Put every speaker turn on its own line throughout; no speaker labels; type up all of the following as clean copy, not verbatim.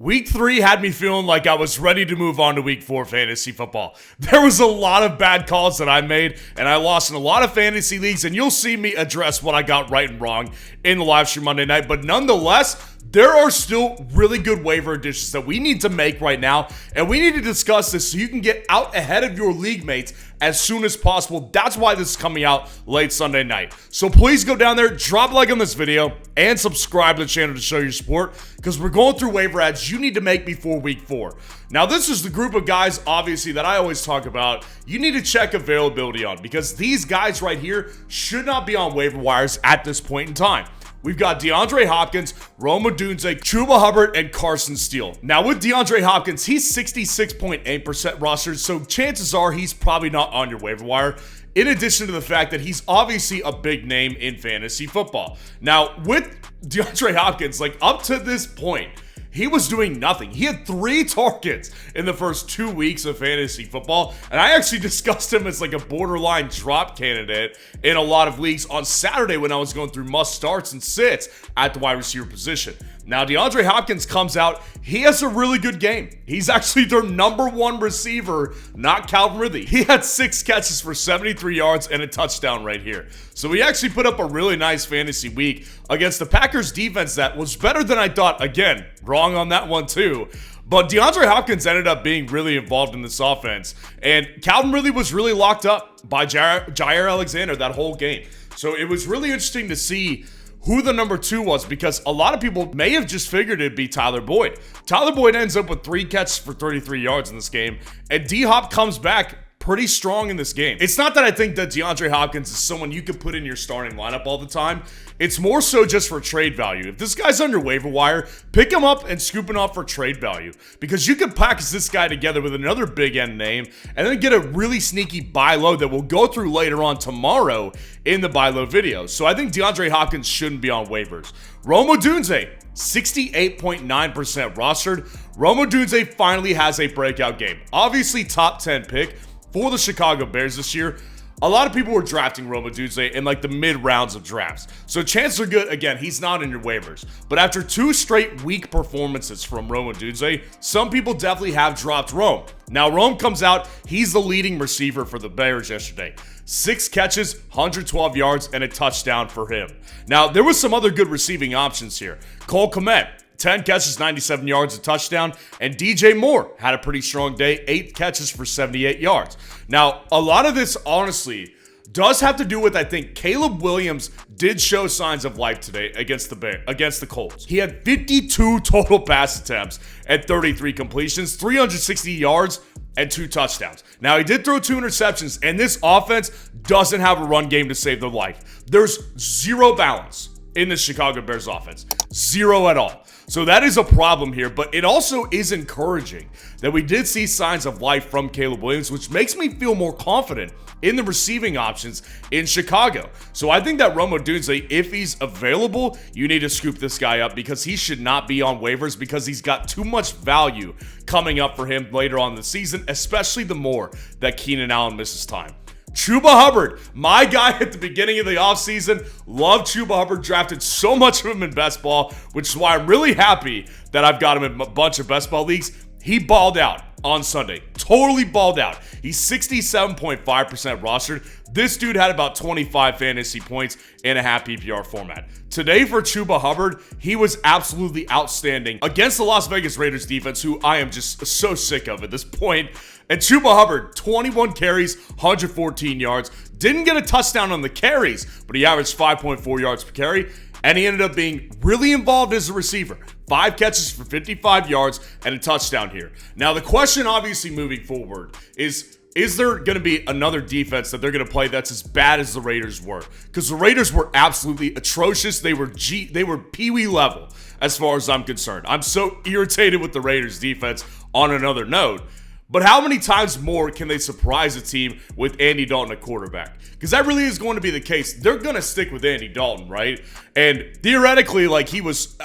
Week 3 had me feeling like I was ready to move on to Week 4 fantasy football. There was a lot of bad calls that I made, and I lost in a lot of fantasy leagues, and you'll see me address what I got right and wrong in the live stream Monday night. But nonetheless, there are still really good waiver additions that we need to make right now, and we need to discuss this so you can get out ahead of your league mates as soon as possible. That's why this is coming out late Sunday night. So please go down there, drop a like on this video, and subscribe to the channel to show your support, because we're going through waiver ads you need to make before Week 4. Now, this is the group of guys, obviously, that I always talk about you need to check availability on, because these guys right here should not be on waiver wires at this point in time. We've got DeAndre Hopkins, Rome Odunze, Chuba Hubbard, and Carson Steele. Now, with DeAndre Hopkins, he's 66.8% rostered, so chances are he's probably not on your waiver wire, in addition to the fact that he's obviously a big name in fantasy football. Now, with DeAndre Hopkins, like up to this point, he was doing nothing. He had 3 targets in the first 2 weeks of fantasy football, and I actually discussed him as like a borderline drop candidate in a lot of leagues on Saturday when I was going through must starts and sits at the wide receiver position. Now, DeAndre Hopkins comes out. He has a really good game. He's actually their #1 receiver, not Calvin Ridley. He had 6 catches for 73 yards and a touchdown right here. So he actually put up a really nice fantasy week against the Packers defense that was better than I thought. Again, wrong on that one too. But DeAndre Hopkins ended up being really involved in this offense. And Calvin Ridley was really locked up by Jair Alexander that whole game. So it was really interesting to see who the #2 was, because a lot of people may have just figured it'd be Tyler Boyd. Tyler Boyd ends up with 3 catches for 33 yards in this game, and D-Hop comes back pretty strong in this game. It's not that I think that DeAndre Hopkins is someone you could put in your starting lineup all the time. It's more so just for trade value. If this guy's on your waiver wire, pick him up and scoop him up for trade value, because you can package this guy together with another big end name and then get a really sneaky buy low that we'll go through later on tomorrow in the buy low video. So I think DeAndre Hopkins shouldn't be on waivers. Rome Odunze, 68.9% rostered. Rome Odunze finally has a breakout game. Obviously top 10 pick for the Chicago Bears this year. A lot of people were drafting Rome Odunze in like the mid rounds of drafts. So chances are good, again, he's not in your waivers. But after 2 straight weak performances from Rome Odunze, some people definitely have dropped Rome. Now Rome comes out, he's the leading receiver for the Bears yesterday. 6 catches, 112 yards, and a touchdown for him. Now, there was some other good receiving options here. Cole Kmet, 10 catches, 97 yards, a touchdown. And DJ Moore had a pretty strong day, 8 catches for 78 yards. Now, a lot of this, honestly, does have to do with, I think, Caleb Williams did show signs of life today against the Colts. He had 52 total pass attempts and 33 completions, 360 yards, and 2 touchdowns. Now, he did throw 2 interceptions, and this offense doesn't have a run game to save their life. There's 0 balance in the Chicago Bears offense. 0 at all. So that is a problem here, but it also is encouraging that we did see signs of life from Caleb Williams, which makes me feel more confident in the receiving options in Chicago. So I think that Rome Odunze, if he's available, you need to scoop this guy up, because he should not be on waivers, because he's got too much value coming up for him later on in the season, especially the more that Keenan Allen misses time. Chuba Hubbard, my guy at the beginning of the offseason. Love Chuba Hubbard, drafted so much of him in best ball, which is why I'm really happy that I've got him in a bunch of best ball leagues. He balled out on Sunday. Totally balled out. He's 67.5% rostered. This dude had about 25 fantasy points in a half PPR format. Today for Chuba Hubbard, he was absolutely outstanding against the Las Vegas Raiders defense, who I am just so sick of at this point. And Chuba Hubbard, 21 carries, 114 yards. Didn't get a touchdown on the carries, but he averaged 5.4 yards per carry. And he ended up being really involved as a receiver. 5 catches for 55 yards and a touchdown here. Now, the question obviously moving forward is there going to be another defense that they're going to play that's as bad as the Raiders were? Because the Raiders were absolutely atrocious. They were Pee-wee level as far as I'm concerned. I'm so irritated with the Raiders defense on another note. But how many times more can they surprise a team with Andy Dalton at quarterback? Because that really is going to be the case. They're going to stick with Andy Dalton, right? And theoretically, like he was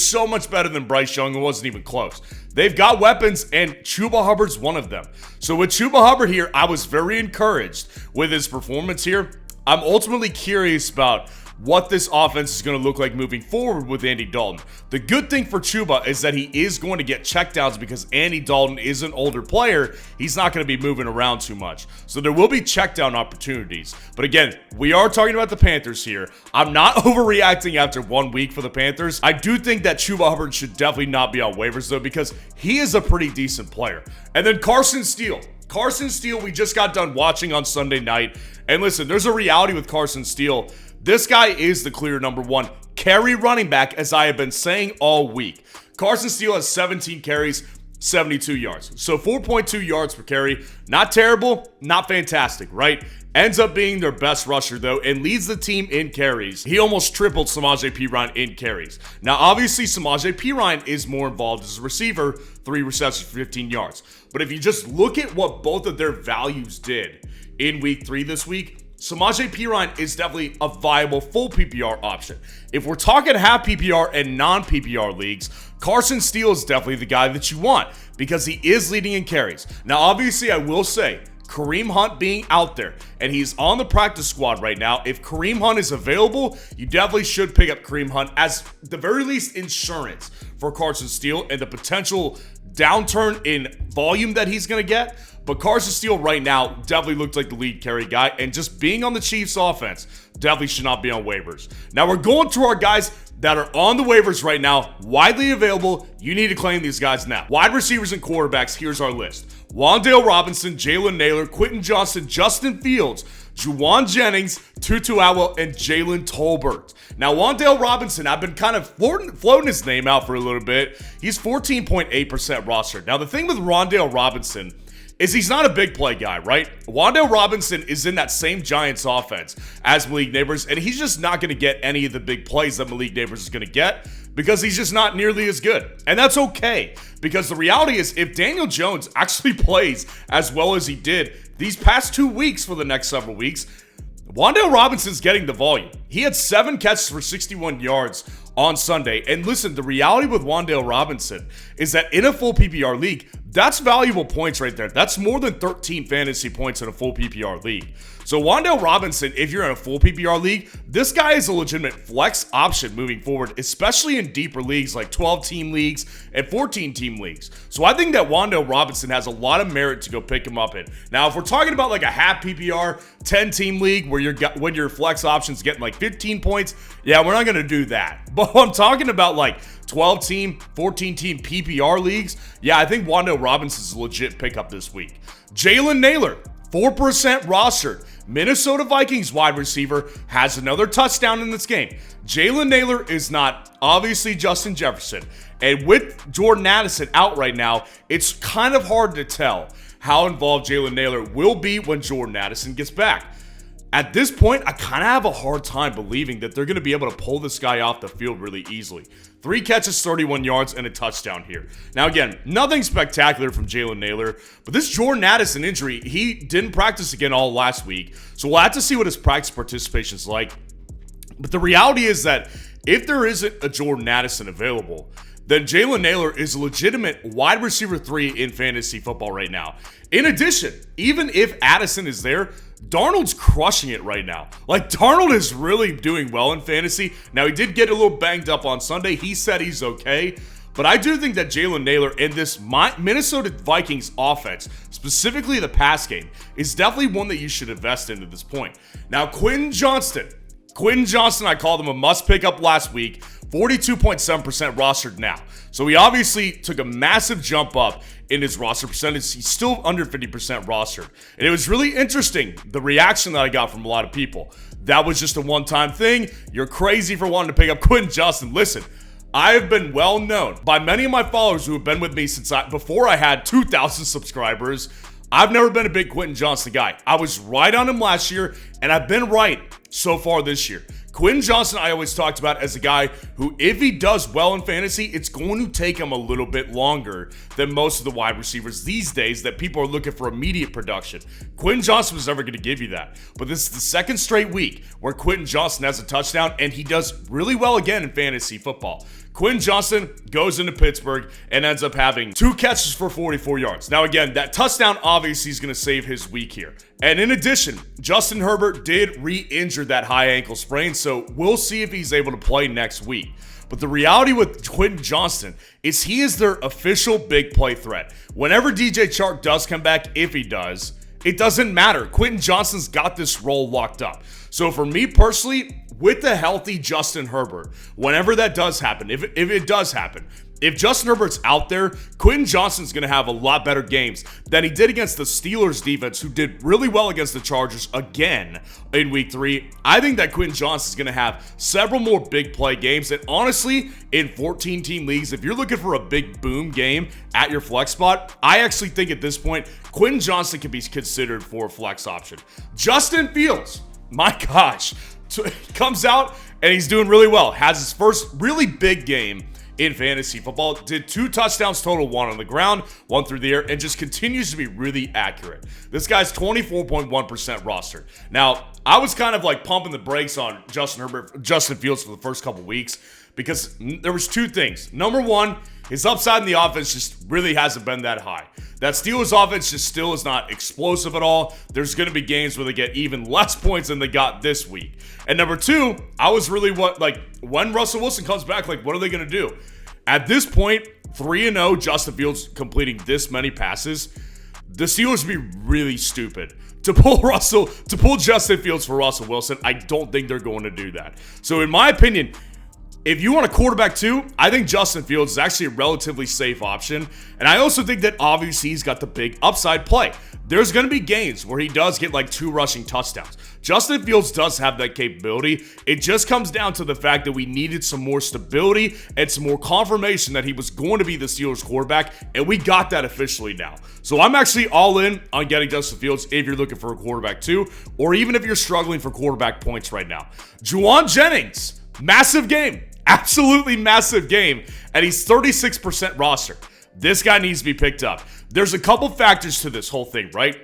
so much better than Bryce Young. It wasn't even close. They've got weapons, and Chuba Hubbard's one of them. So with Chuba Hubbard here, I was very encouraged with his performance here. I'm ultimately curious about what this offense is going to look like moving forward with Andy Dalton. The good thing for Chuba is that he is going to get checkdowns because Andy Dalton is an older player. He's not going to be moving around too much. So there will be checkdown opportunities. But again, we are talking about the Panthers here. I'm not overreacting after 1 week for the Panthers. I do think that Chuba Hubbard should definitely not be on waivers though, because he is a pretty decent player. And then Carson Steele. Carson Steele, we just got done watching on Sunday night. And listen, there's a reality with Carson Steele. This guy is the clear number one carry running back, as I have been saying all week. Carson Steele has 17 carries, 72 yards. So 4.2 yards per carry. Not terrible, not fantastic, right? Ends up being their best rusher, though, and leads the team in carries. He almost tripled Samaje Perine in carries. Now, obviously, Samaje Perine is more involved as a receiver, 3 receptions for 15 yards. But if you just look at what both of their values did in week 3 this week, Samaje Perine is definitely a viable full PPR option. If we're talking half PPR and non-PPR leagues, Carson Steele is definitely the guy that you want because he is leading in carries. Now, obviously, I will say, Kareem Hunt being out there, and he's on the practice squad right now. If Kareem Hunt is available, you definitely should pick up Kareem Hunt as the very least insurance for Carson Steele and the potential downturn in volume that he's going to get. But Carson Steele right now definitely looked like the lead carry guy, and just being on the Chiefs offense definitely should not be on waivers. Now we're going to our guys that are on the waivers right now, widely available. You need to claim these guys now. Wide receivers and quarterbacks, here's our list. Wan'Dale Robinson, Jalen Nailor, Quentin Johnston, Justin Fields, Juwan Jennings, Tutu Atwell, and Jalen Tolbert. Now, Wan'Dale Robinson, I've been kind of floating his name out for a little bit. He's 14.8% rostered. Now, the thing with Wan'Dale Robinson is he's not a big play guy, right? Wan'Dale Robinson is in that same Giants offense as Malik Neighbors, and he's just not going to get any of the big plays that Malik Neighbors is going to get because he's just not nearly as good. And that's okay, because the reality is if Daniel Jones actually plays as well as he did these past 2 weeks for the next several weeks, Wan'Dale Robinson's getting the volume. He had 7 catches for 61 yards on Sunday. And listen, the reality with Wan'Dale Robinson is that in a full PPR league, that's valuable points right there. That's more than 13 fantasy points in a full PPR league. So Wan'Dale Robinson, if you're in a full PPR league, this guy is a legitimate flex option moving forward, especially in deeper leagues like 12-team leagues and 14-team leagues. So I think that Wan'Dale Robinson has a lot of merit to go pick him up in. Now, if we're talking about like a half PPR, 10-team league where when your flex option's getting like 15 points, yeah, we're not going to do that. But I'm talking about like 12-team, 14-team PPR leagues, yeah, I think Wan'Dale Robinson's a legit pickup this week. Jalen Nailor, 4% rostered. Minnesota Vikings wide receiver has another touchdown in this game. Jalen Nailor is not obviously Justin Jefferson. And with Jordan Addison out right now, it's kind of hard to tell how involved Jalen Nailor will be when Jordan Addison gets back. At this point, I kind of have a hard time believing that they're going to be able to pull this guy off the field really easily. 3 catches, 31 yards, and a touchdown here. Now again, nothing spectacular from Jalen Nailor, but this Jordan Addison injury, he didn't practice again all last week, so we'll have to see what his practice participation is like. But the reality is that if there isn't a Jordan Addison available, then Jalen Nailor is a legitimate wide receiver 3 in fantasy football right now. In addition, even if Addison is there, Darnold's crushing it right now. Like, Darnold is really doing well in fantasy. Now, he did get a little banged up on Sunday. He said he's okay. But I do think that Jalen Nailor in this Minnesota Vikings offense, specifically the pass game, is definitely one that you should invest in at this point. Now, Quentin Johnston, I called him a must pick up last week. 42.7% rostered now. So he obviously took a massive jump up in his roster percentage. He's still under 50% rostered. And it was really interesting, the reaction that I got from a lot of people. That was just a one-time thing. You're crazy for wanting to pick up Quentin Johnston. Listen, I have been well known by many of my followers who have been with me since before I had 2,000 subscribers. I've never been a big Quentin Johnston guy. I was right on him last year, and I've been right so far this year. Quentin Johnston, I always talked about as a guy who, if he does well in fantasy, it's going to take him a little bit longer than most of the wide receivers these days that people are looking for immediate production. Quentin Johnston was never going to give you that. But this is the second straight week where Quentin Johnston has a touchdown, and he does really well again in fantasy football. Quentin Johnston goes into Pittsburgh and ends up having 2 catches for 44 yards. Now again, that touchdown obviously is going to save his week here. And in addition, Justin Herbert did re-injure that high ankle sprain, so we'll see if he's able to play next week. But the reality with Quentin Johnston is he is their official big play threat. Whenever DJ Chark does come back, if he does, it doesn't matter. Quentin Johnston's got this role locked up. So for me personally, with the healthy Justin Herbert, whenever that does happen, if it does happen, if Justin Herbert's out there, Quentin Johnston's going to have a lot better games than he did against the Steelers defense, who did really well against the Chargers again in week 3. I think that Quentin Johnston's going to have several more big play games. And honestly, in 14-team leagues, if you're looking for a big boom game at your flex spot, I actually think at this point, Quentin Johnston can be considered for a flex option. Justin Fields, my gosh, comes out and he's doing really well. Has his first really big game in fantasy football. Did 2 touchdowns total, 1 on the ground, 1 through the air, and just continues to be really accurate. This guy's 24.1% rostered. Now, I was kind of like pumping the brakes on Justin Fields for the first couple weeks because there was 2 things. Number 1, his upside in the offense just really hasn't been that high. That Steelers offense just still is not explosive at all. There's going to be games where they get even less points than they got this week. And number 2, I was really when Russell Wilson comes back, what are they going to do? At this point, 3-0, Justin Fields completing this many passes, the Steelers would be really stupid to pull Justin Fields for Russell Wilson. I don't think they're going to do that. So in my opinion, if you want a quarterback too, I think Justin Fields is actually a relatively safe option. And I also think that obviously he's got the big upside play. There's going to be games where he does get 2 rushing touchdowns. Justin Fields does have that capability. It just comes down to the fact that we needed some more stability and some more confirmation that he was going to be the Steelers quarterback, and we got that officially now. So I'm actually all in on getting Justin Fields if you're looking for a quarterback too, or even if you're struggling for quarterback points right now. Juwan Jennings, massive game. Absolutely massive game, and he's 36% roster. This guy needs to be picked up. There's a couple factors to this whole thing, right?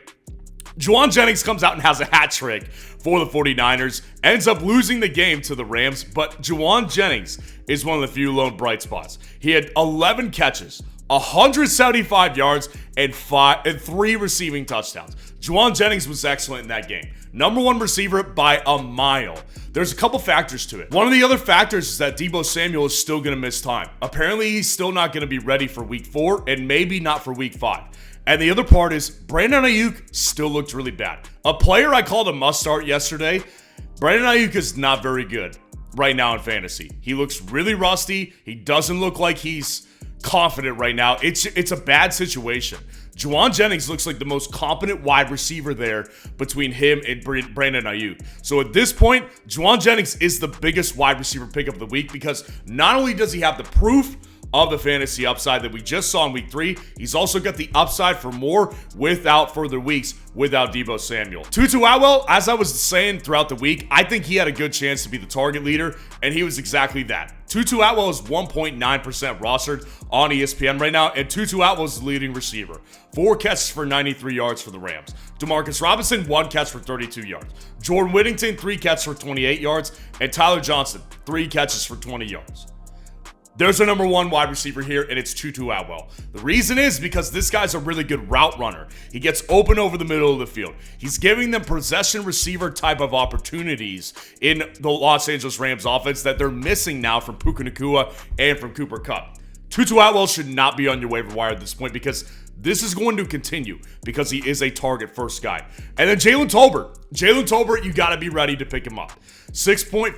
Juwan Jennings comes out and has a hat trick for the 49ers, ends up losing the game to the Rams, but Juwan Jennings is one of the few lone bright spots. He had 11 catches, 175 yards, and 3 receiving touchdowns. Juwan Jennings was excellent in that game. Number 1 receiver by a mile. There's a couple factors to it. One of the other factors is that Deebo Samuel is still going to miss time. Apparently, he's still not going to be ready for week 4 and maybe not for week 5. And the other part is Brandon Ayuk still looked really bad. A player I called a must start yesterday, Brandon Ayuk is not very good right now in fantasy. He looks really rusty. He doesn't look like he's confident right now. It's a bad situation. Juwan Jennings looks like the most competent wide receiver there between him and Brandon Ayuk. So at this point, Juwan Jennings is the biggest wide receiver pickup of the week because not only does he have the proof of the fantasy upside that we just saw in week 3, he's also got the upside for more without further weeks without Deebo Samuel. Tutu Atwell, as I was saying throughout the week, I think he had a good chance to be the target leader, and he was exactly that. Tutu Atwell is 1.9% rostered on ESPN right now, and Tutu Atwell is the leading receiver. 4 catches for 93 yards for the Rams. Demarcus Robinson, 1 catch for 32 yards. Jordan Whittington, 3 catches for 28 yards, and Tyler Johnson, 3 catches for 20 yards. There's a number 1 wide receiver here, and it's Tutu Atwell. The reason is because this guy's a really good route runner. He gets open over the middle of the field. He's giving them possession receiver type of opportunities in the Los Angeles Rams offense that they're missing now from Puka Nacua and from Cooper Kupp. Tutu Atwell should not be on your waiver wire at this point because this is going to continue because he is a target first guy. And then Jalen Tolbert, you got to be ready to pick him up. 6.4%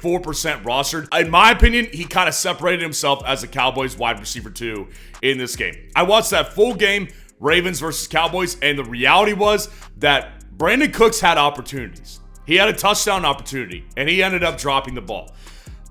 rostered. In my opinion, he kind of separated himself as a Cowboys wide receiver 2 in this game. I watched that full game, Ravens versus Cowboys, and the reality was that Brandon Cooks had opportunities. He had a touchdown opportunity, and he ended up dropping the ball.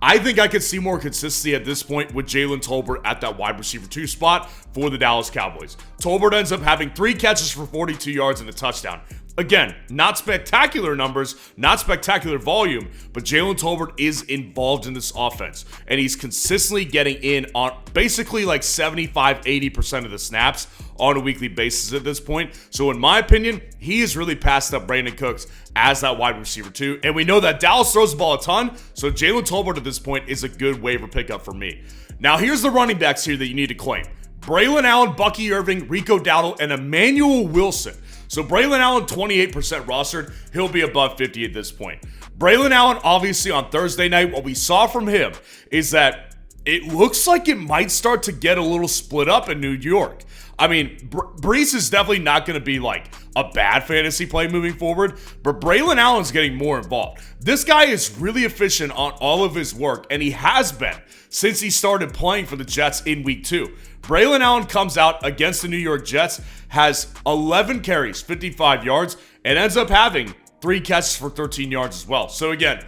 I think I could see more consistency at this point with Jalen Tolbert at that wide receiver 2 spot for the Dallas Cowboys. Tolbert ends up having 3 catches for 42 yards and a touchdown. Again, not spectacular numbers, not spectacular volume, but Jalen Tolbert is involved in this offense. And he's consistently getting in on basically like 75-80% of the snaps on a weekly basis at this point. So in my opinion, he has really passed up Brandon Cooks as that wide receiver too. And we know that Dallas throws the ball a ton, so Jalen Tolbert at this point is a good waiver pickup for me. Now here's the running backs here that you need to claim. Braylon Allen, Bucky Irving, Rico Dowdle, and Emmanuel Wilson. So Braylon Allen, 28% rostered. He'll be above 50 at this point. Braylon Allen, obviously on Thursday night, what we saw from him is that it looks like it might start to get a little split up in New York. I mean, Brees is definitely not going to be like a bad fantasy play moving forward, but Braylon Allen's getting more involved. This guy is really efficient on all of his work, and he has been since he started playing for the Jets in week 2. Braylon Allen comes out against the New York Jets, has 11 carries, 55 yards, and ends up having 3 catches for 13 yards as well. So again,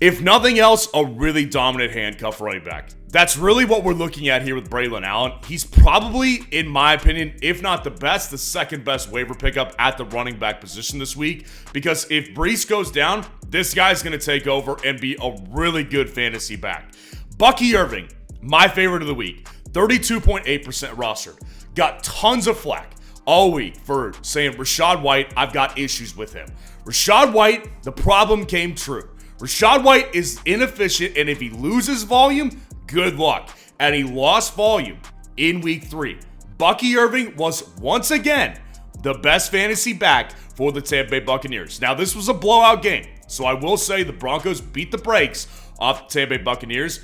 if nothing else, a really dominant handcuff running back. That's really what we're looking at here with Braylon Allen. He's probably, in my opinion, if not the best, the second best waiver pickup at the running back position this week. Because if Brees goes down, this guy's going to take over and be a really good fantasy back. Bucky Irving, my favorite of the week, 32.8% rostered. Got tons of flack all week for saying Rachaad White, I've got issues with him. Rachaad White, the problem came true. Rachaad White is inefficient, and if he loses volume, good luck. And he lost volume in week 3. Bucky Irving was once again the best fantasy back for the Tampa Bay Buccaneers. Now, this was a blowout game, so I will say the Broncos beat the brakes off the Tampa Bay Buccaneers.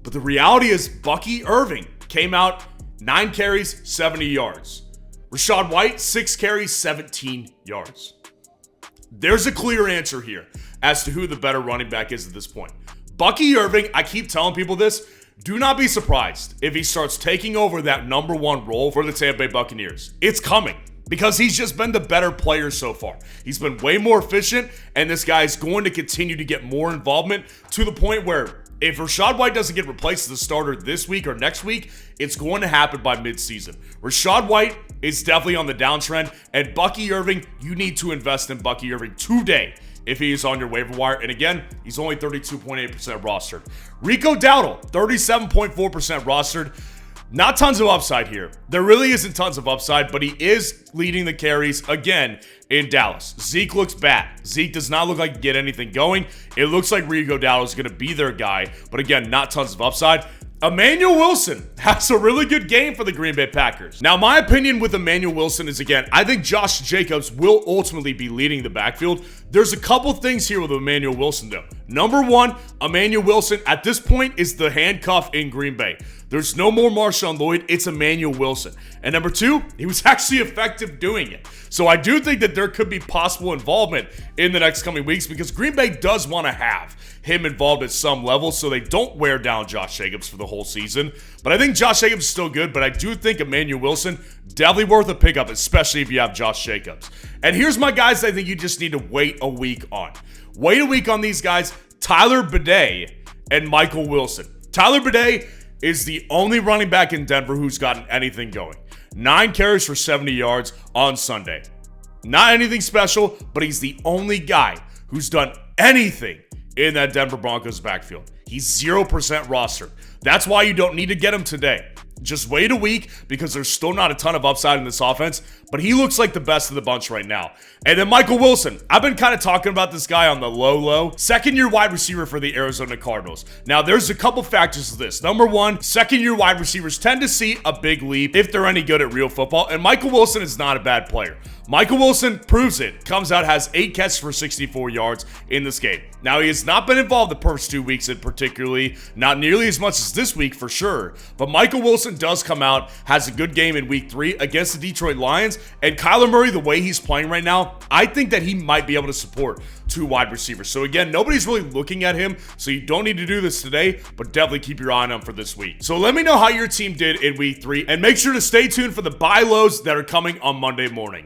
But the reality is Bucky Irving came out 9 carries, 70 yards. Rachaad White, 6 carries, 17 yards. There's a clear answer here as to who the better running back is at this point. Bucky Irving, I keep telling people this, do not be surprised if he starts taking over that number 1 role for the Tampa Bay Buccaneers. It's coming because he's just been the better player so far. He's been way more efficient, and this guy is going to continue to get more involvement to the point where if Rachaad White doesn't get replaced as a starter this week or next week, it's going to happen by midseason. Rachaad White is definitely on the downtrend, and Bucky Irving, you need to invest in Bucky Irving today if he is on your waiver wire. And again, he's only 32.8% rostered. Rico Dowdle, 37.4% rostered. Not tons of upside here. There really isn't tons of upside, but he is leading the carries again in Dallas. Zeke looks bad. Zeke does not look like he can get anything going. It looks like Rico Dowdle is going to be their guy, but again, not tons of upside. Emmanuel Wilson has a really good game for the Green Bay Packers. Now, my opinion with Emmanuel Wilson is, again, I think Josh Jacobs will ultimately be leading the backfield. There's a couple things here with Emmanuel Wilson, though. Number 1, Emmanuel Wilson, at this point, is the handcuff in Green Bay. There's no more Marshawn Lloyd, it's Emmanuel Wilson. And number 2, he was actually effective doing it. So I do think that there could be possible involvement in the next coming weeks because Green Bay does want to have him involved at some level so they don't wear down Josh Jacobs for the whole season. But I think Josh Jacobs is still good, but I do think Emmanuel Wilson definitely worth a pickup, especially if you have Josh Jacobs. And here's my guys I think you just need to wait a week on. Wait a week on these guys, Tyler Bidet and Michael Wilson. Tyler Bidet is the only running back in Denver who's gotten anything going. 9 carries for 70 yards on Sunday. Not anything special, but he's the only guy who's done anything in that Denver Broncos backfield. He's 0% rostered. That's why you don't need to get him today. Just wait a week because there's still not a ton of upside in this offense, but he looks like the best of the bunch right now. And then Michael Wilson. I've been kind of talking about this guy on the low. Second-year wide receiver for the Arizona Cardinals. Now, there's a couple factors to this. Number 1, second-year wide receivers tend to see a big leap if they're any good at real football, and Michael Wilson is not a bad player. Michael Wilson proves it. Comes out, has 8 catches for 64 yards in this game. Now, he has not been involved the first 2 weeks in particularly, not nearly as much as this week for sure, but Michael Wilson does come out, has a good game in week 3 against the Detroit Lions, and Kyler Murray, the way he's playing right now, I think that he might be able to support 2 wide receivers. So again, nobody's really looking at him, so you don't need to do this today, but definitely keep your eye on him for this week. So let me know how your team did in week 3, and make sure to stay tuned for the buy lows that are coming on Monday morning.